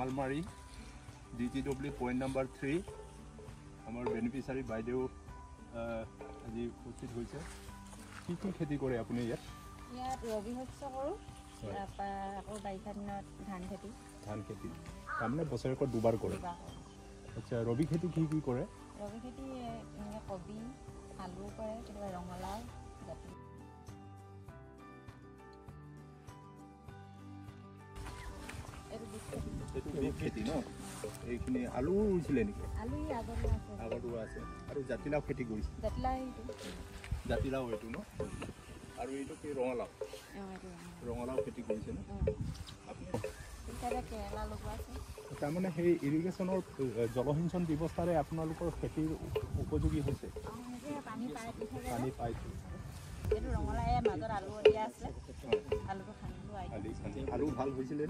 ৰঙালমাৰী DTW point number 3 আমাৰ beneficiary বাইদেউ আজি উপস্থিত হৈছে কি কি খেতি কৰে আপুনি ইয়াত ৰবি শস্য কৰোঁ তাৰপৰা আকৌ বাৰিষা দিনত ধান খেতি তাৰমানে বছৰেকত দুবাৰ কৰে আচ্ছা ৰবি খেতি কি কৰে ৰবি খেতি এনেকৈ কবি আলু কৰে কেতিয়াবা ৰঙালাও জাতি এইটো বিট খেতি ন এইখিনি আলু ৰুইছিলে নেকি আলু আগত ৰোৱা আছে আৰু জাতিলাও খেতি কৰিছে জাতিলাও এইটো ন আৰু এইটো কি ৰঙালাও খেতি কৰিছে ন আপুনি তাৰমানে সেই ইৰিগেশ্যনৰ জলসিঞ্চন ব্যৱস্থাৰে আপোনালোকৰ খেতিৰ উপযোগী হৈছে পানী পাইছে আলু ভাল হৈছিলে